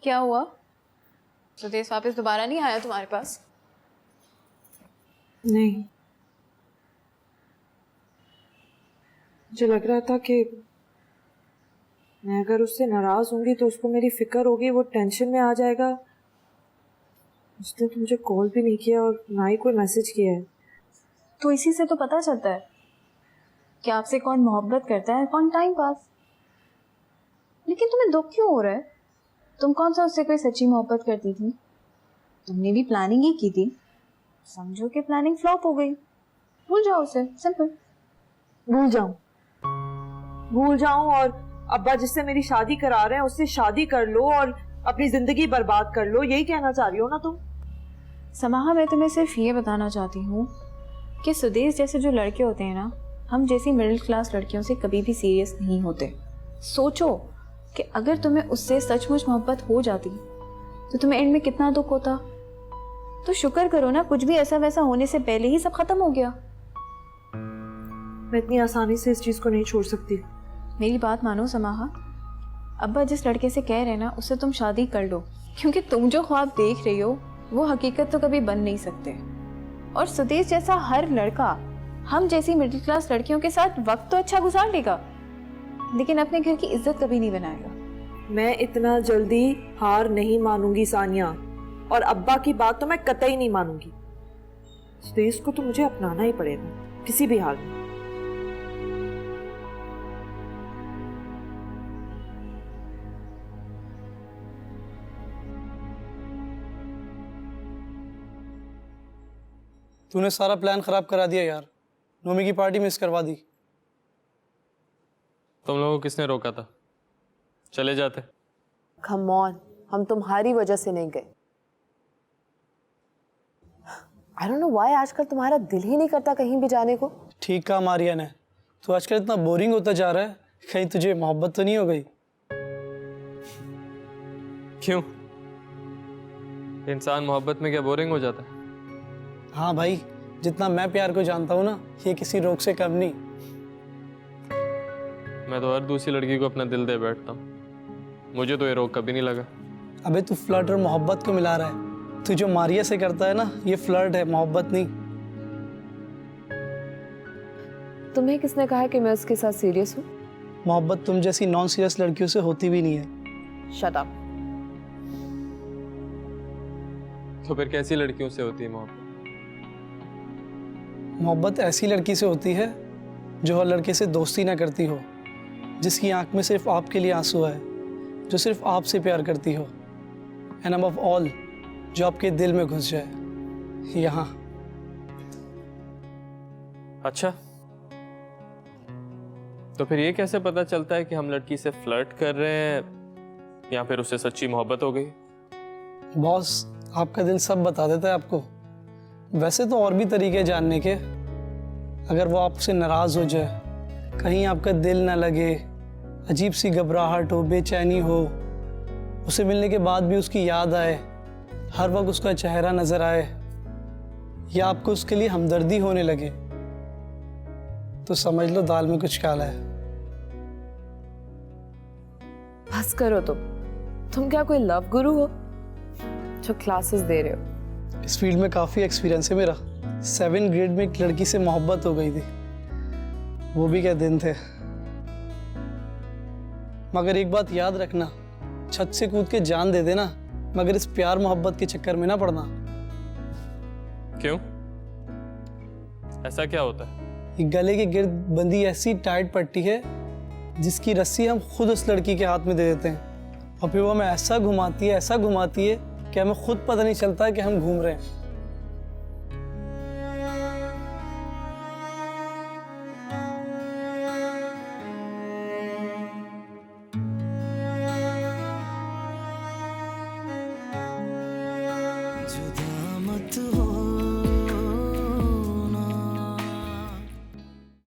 क्या हुआ? सुदेश वापस दोबारा नहीं आया तुम्हारे पास? नहीं, मुझे लग रहा था कि मैं अगर उससे नाराज होंगी तो उसको मेरी फिक्र होगी, वो टेंशन में आ जाएगा। उसने तो मुझे कॉल भी नहीं किया और ना ही कोई मैसेज किया है। तो इसी से तो पता चलता है कि आपसे कौन मोहब्बत करता है, कौन टाइम पास। लेकिन तुम्हें दुख क्यों हो रहा है? तुम कौन सा उससे कोई सच्ची मोहब्बत करती थी? तुमने भी प्लानिंग ही की थी। समझो कि प्लानिंग फ्लॉप हो गई। भूल जाओ उसे, सिंपल। भूल जाऊं और अब्बा जिससे मेरी शादी करा रहे हैं उससे शादी कर लो और अपनी जिंदगी बर्बाद कर लो, यही कहना चाह रही हो ना तुम? समाहा, मैं तुम्हें सिर्फ ये बताना चाहती हूँ कि सुदेश जैसे जो लड़के होते हैं ना, हम जैसी मिडिल क्लास लड़कियों से कभी भी सीरियस नहीं होते। सोचो कि अगर तुम्हें उससे सचमुच मोहब्बत हो जाती तो तुम्हें एंड में कितना दुख होता। तो शुक्र करो ना, कुछ भी ऐसा वैसा होने से पहले ही सब खत्म हो गया। मैं इतनी आसानी से इस चीज को नहीं छोड़ सकती। मेरी बात मानो समाहा, अब्बा जिस लड़के से कह रहे हैं ना, उससे तुम शादी कर लो, क्योंकि तुम जो ख्वाब देख रही हो वो हकीकत तो कभी बन नहीं सकते। और सुदेश जैसा हर लड़का हम जैसी मिडिल क्लास लड़कियों के साथ वक्त तो अच्छा गुजार लेगा, लेकिन अपने घर की इज्जत कभी नहीं बनाएगा। मैं इतना जल्दी हार नहीं मानूंगी सानिया, और अब्बा की बात तो मैं कतई नहीं मानूंगी। सुदेश को तो मुझे अपनाना ही पड़ेगा किसी भी हाल में। तूने सारा प्लान खराब करा दिया यार। नोमी की पार्टी मिस करवा दी। तुम लोगों को किसने रोका था? चले जाते। कम ऑन, हम तुम्हारी वजह से नहीं गए। आई डोंट नो व्हाई आजकल तुम्हारा दिल ही नहीं करता कहीं भी जाने को। ठीक कहा मारिया ने। तू आजकल इतना बोरिंग होता जा रहा है, कहीं तुझे मोहब्बत तो नहीं हो गई? क्यों? इंसान मोहब्बत में क्या बोरिंग हो जाता है? हाँ भाई, जितना मैं प्यार को जानता हूँ ना, ये किसी रोग से कम नहीं। मैं तो हर दूसरी लड़की को अपना दिल दे बैठता हूँ, मुझे तो ये रोग कभी नहीं लगा। अबे तू फ्लर्ट और मोहब्बत को मिला रहा है। तू जो मारिया से करता है ना, ये फ्लर्ट है, मोहब्बत नहीं। तुम्हें किसने कहा कि मैं उसके साथ सीरियस हूँ? मोहब्बत तुम जैसी नॉन सीरियस लड़कियों से होती भी नहीं है। Shut up. तो फिर कैसी लड़कियों से होती है मोहब्बत? मोहब्बत ऐसी लड़की से होती है जो हर लड़के से दोस्ती ना करती हो, जिसकी आंख में सिर्फ आपके लिए आंसू है, जो सिर्फ आपसे प्यार करती हो, एंड अबव ऑल जो आपके दिल में घुस जाए। यहाँ। अच्छा, तो फिर ये कैसे पता चलता है कि हम लड़की से फ्लर्ट कर रहे हैं या फिर उससे सच्ची मोहब्बत हो गई? बॉस, आपका दिल सब बता देता है आपको। वैसे तो और भी तरीके जानने के। अगर वो आपसे नाराज हो जाए, कहीं आपका दिल ना लगे, अजीब सी घबराहट हो, बेचैनी हो, उसे मिलने के बाद भी उसकी याद आए, हर वक्त उसका चेहरा नजर आए, या आपको उसके लिए हमदर्दी होने लगे, तो समझ लो दाल में कुछ काला है। बस करो तुम क्या कोई लव गुरु हो जो क्लासेस दे रहे हो? इस फील्ड में काफ़ी एक्सपीरियंस है मेरा। 7th ग्रेड में एक लड़की से मोहब्बत हो गई थी। वो भी क्या दिन थे। मगर एक बात याद रखना, छत से कूद के जान दे देना, मगर इस प्यार मोहब्बत के चक्कर में ना पड़ना। क्यों? ऐसा क्या होता है? ये गले के गिर्द बंधी ऐसी टाइट पट्टी है जिसकी रस्सी हम खुद उस लड़की के हाथ में दे देते हैं, और फिर वो हमें ऐसा घुमाती है कि हमें खुद पता नहीं चलता कि हम घूम रहे हैं।